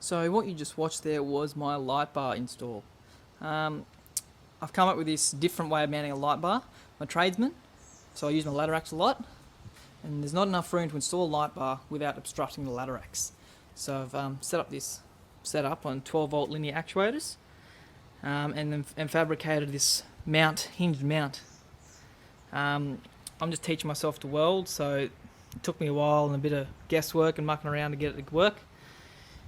So what you just watched there was my light bar install. I've come up with this different way of mounting a light bar. I'm a tradesman, so I use my ladder axe a lot, and there's not enough room to install a light bar without obstructing the ladder axe. So I've set up this setup on 12 volt linear actuators, and fabricated this hinged mount. I'm just teaching myself to weld, so it took me a while and a bit of guesswork and mucking around to get it to work.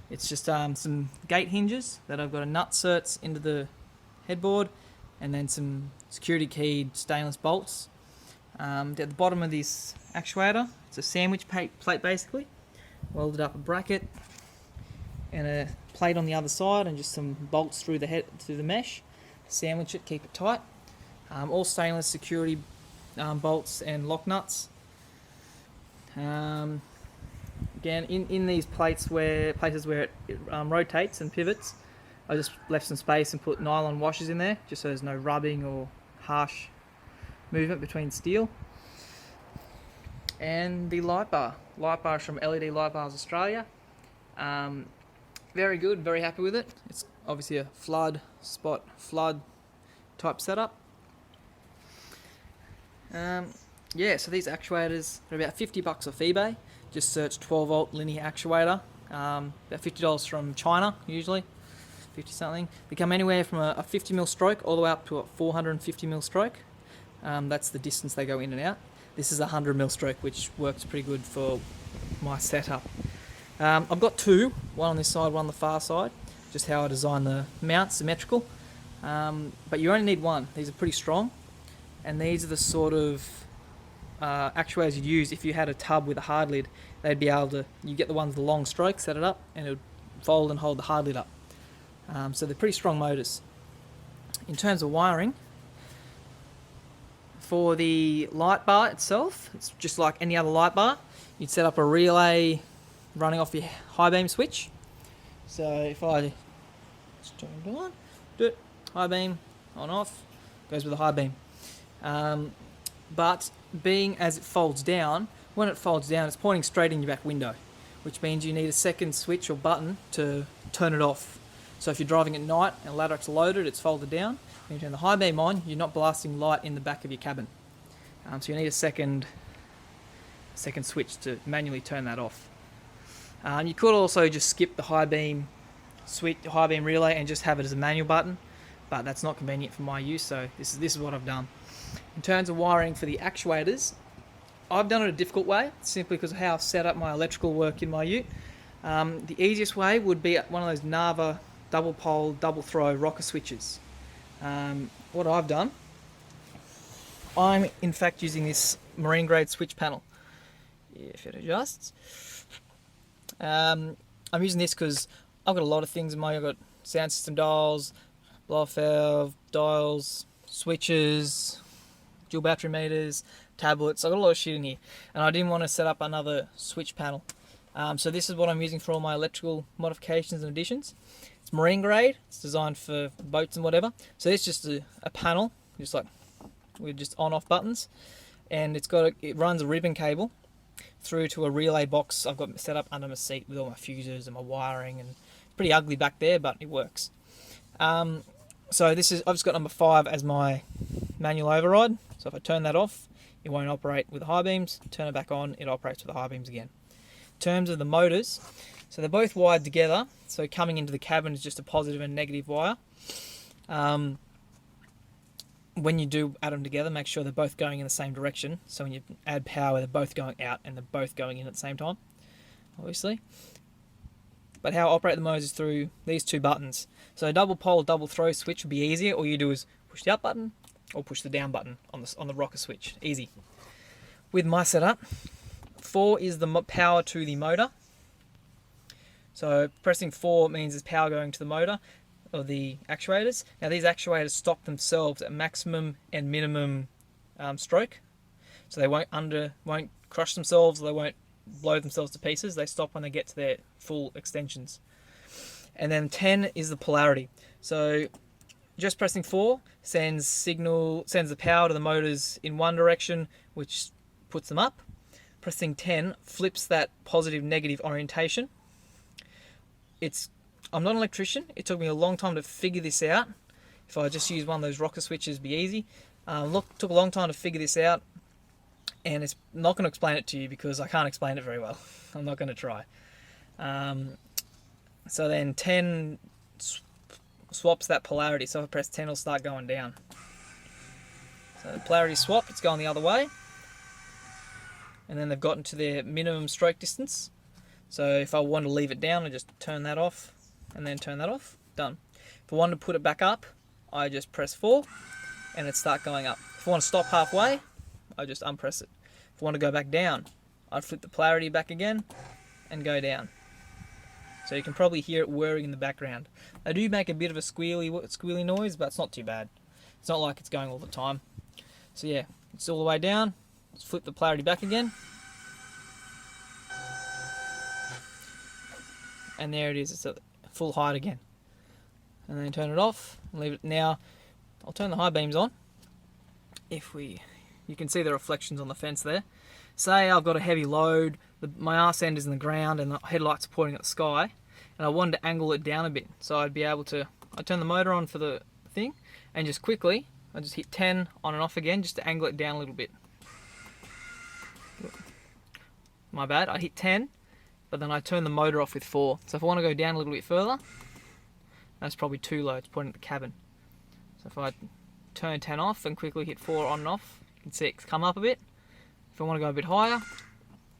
It's just some gate hinges that I've got a nut certs into the headboard, and then some security keyed stainless bolts. At the bottom of this actuator, it's a sandwich plate basically. Welded up a bracket and a plate on the other side, and just some bolts through the mesh. Sandwich it, keep it tight. All stainless security bolts and lock nuts. Again, in these places where it rotates and pivots, I just left some space and put nylon washers in there, just so there's no rubbing or harsh movement between steel. And the light bar is from LED Light Bars Australia. Very good, very happy with it. It's obviously a flood type setup. So these actuators are about $50 off eBay. Just search 12 volt linear actuator. About $50 from China usually, 50 something. They come anywhere from a 50mm stroke all the way up to a 450mm stroke. That's the distance they go in and out. This is a 100mm stroke, which works pretty good for my setup. I've got two, one on this side, one on the far side, just how I design the mount, symmetrical. But you only need one. These are pretty strong, and these are the sort of actuators you'd use if you had a tub with a hard lid. They'd be able to, you get the ones with the long stroke, set it up, and it would fold and hold the hard lid up. So they're pretty strong motors. In terms of wiring, for the light bar itself, it's just like any other light bar. You'd set up a relay running off your high beam switch. So if I just turn it on, high beam, on off, goes with the high beam. But being as it folds down, when it folds down, it's pointing straight in your back window, which means you need a second switch or button to turn it off. So if you're driving at night and the ladder axe loaded, it's folded down, when you turn the high beam on, you're not blasting light in the back of your cabin. So you need a second switch to manually turn that off. You could also just skip the high beam switch, high beam relay, and just have it as a manual button, but that's not convenient for my use, so this is what I've done. In terms of wiring for the actuators, I've done it a difficult way, simply because of how I've set up my electrical work in my ute. The easiest way would be one of those Nava double pole, double throw rocker switches. What I've done, I'm in fact using this marine grade switch panel. If it adjusts. I'm using this because I've got a lot of things in my, I've got sound system dials, blow valve dials, switches, dual battery meters, tablets. I've got a lot of shit in here, and I didn't want to set up another switch panel. So this is what I'm using for all my electrical modifications and additions. It's marine grade, it's designed for boats and whatever. So it's just a panel, just like with just on-off buttons, and it runs a ribbon cable through to a relay box I've got set up under my seat with all my fuses and my wiring, and it's pretty ugly back there, but it works. So I've just got number 5 as my manual override. So if I turn that off, it won't operate with the high beams. Turn it back on, it operates with the high beams again. In terms of the motors, so they're both wired together. So coming into the cabin is just a positive and negative wire. When you do add them together, make sure they're both going in the same direction. So when you add power, they're both going out and they're both going in at the same time, obviously. But how I operate the motors is through these two buttons. So a double pole, double throw switch would be easier. All you do is push the up button or push the down button on the rocker switch. Easy. With my setup, 4 is the power to the motor. So pressing 4 means there's power going to the motor of the actuators. Now these actuators stop themselves at maximum and minimum stroke. So they won't crush themselves, they won't blow themselves to pieces. They stop when they get to their full extensions. And then 10 is the polarity. So just pressing 4 sends the power to the motors in one direction, which puts them up. Pressing 10 flips that positive negative orientation. It's I'm not an electrician. It took me a long time to figure this out. If I just use one of those rocker switches, it'd be easy. Took a long time to figure this out, and it's not going to explain it to you because I can't explain it very well. I'm not going to try. So then 10 swaps that polarity. So if I press 10, it'll start going down. So the polarity swap, it's going the other way. And then they've gotten to their minimum stroke distance. So if I want to leave it down, I just turn that off and then turn that off. Done. If I want to put it back up, I just press 4 and it start going up. If I want to stop halfway, I just unpress it. If I want to go back down, I'd flip the polarity back again and go down. So you can probably hear it whirring in the background. They do make a bit of a squealy noise, but it's not too bad. It's not like it's going all the time. So yeah, it's all the way down. Let's flip the polarity back again. And there it is, it's at full height again. And then turn it off and leave it. Now, I'll turn the high beams on. You can see the reflections on the fence there. Say I've got a heavy load, my arse end is in the ground and the headlights are pointing at the sky, and I wanted to angle it down a bit. So I'd turn the motor on for the thing, and just quickly, I just hit 10 on and off again, just to angle it down a little bit. My bad, I hit 10, but then I turn the motor off with 4. So if I want to go down a little bit further, that's probably too low, it's pointing at the cabin. So if I turn 10 off and quickly hit 4 on and off, you can see it come up a bit. If I want to go a bit higher,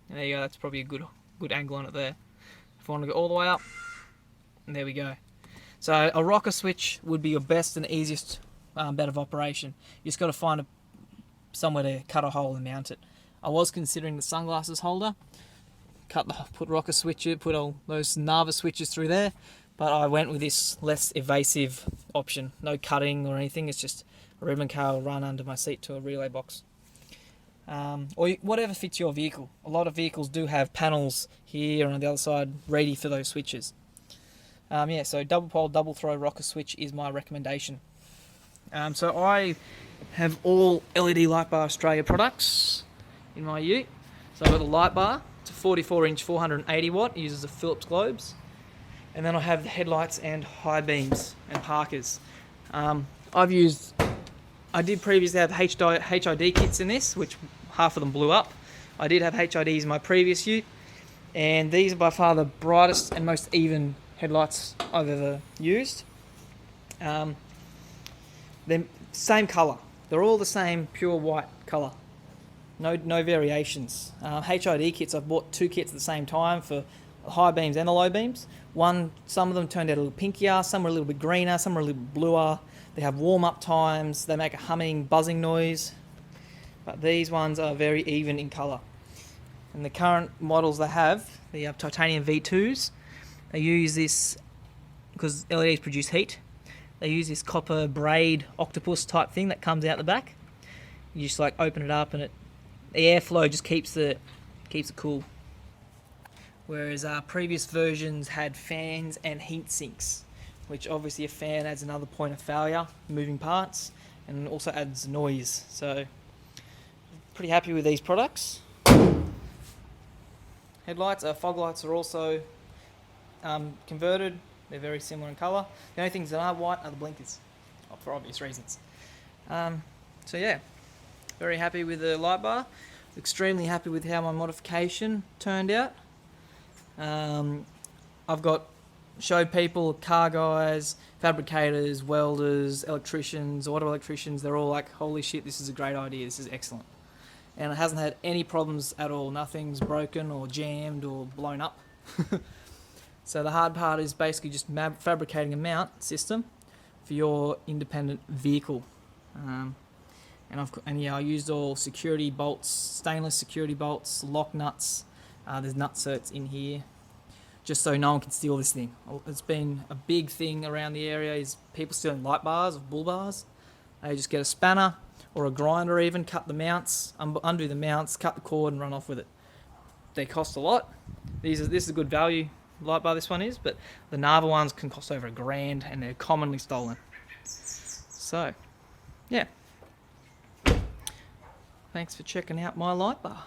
there you go, that's probably a good angle on it there. If I want to go all the way up, and there we go. So a rocker switch would be your best and easiest bed of operation. You just got to find somewhere to cut a hole and mount it. I was considering the sunglasses holder, put rocker switches, put all those Nava switches through there, but I went with this less evasive option. No cutting or anything, it's just a ribbon cable run under my seat to a relay box. Or whatever fits your vehicle. A lot of vehicles do have panels here and on the other side ready for those switches. So double pole, double throw rocker switch is my recommendation. So I have all LED Light Bar Australia products in my ute. So I've got the light bar, it's a 44 inch 480 watt, it uses the Phillips globes. And then I have the headlights and high beams and parkers. I did previously have HID kits in this, which half of them blew up. I did have HIDs in my previous ute, and these are by far the brightest and most even headlights I've ever used. They're same colour. They're all the same pure white colour. No variations. HID kits, I've bought 2 kits at the same time for the high beams and the low beams. Some of them turned out a little pinkier, some were a little bit greener, some were a little bluer. They have warm-up times, they make a humming, buzzing noise, but these ones are very even in colour. And the current models they have, the titanium V2s, they use this, because LEDs produce heat, they use this copper braid octopus type thing that comes out the back. You just open it up and the airflow just keeps it cool. Whereas previous versions had fans and heat sinks, which obviously a fan adds another point of failure, moving parts, and also adds noise. So, pretty happy with these products. Headlights, fog lights are also converted. They're very similar in colour. The only things that are white are the blinkers, for obvious reasons. So yeah, very happy with the light bar. Extremely happy with how my modification turned out. I've showed people, car guys, fabricators, welders, electricians, auto electricians, they're all like, holy shit, this is a great idea, this is excellent. And it hasn't had any problems at all. Nothing's broken or jammed or blown up. So the hard part is basically just fabricating a mount system for your independent vehicle. I used all security bolts, stainless security bolts, lock nuts. There's nut certs in here, just so no one can steal this thing. It's been a big thing around the area, is people stealing light bars or bull bars. They just get a spanner or a grinder even, cut the mounts, undo the mounts, cut the cord and run off with it. They cost a lot. This is a good value light bar, this one is, but the Nava ones can cost over $1,000 and they're commonly stolen. So, yeah. Thanks for checking out my light bar.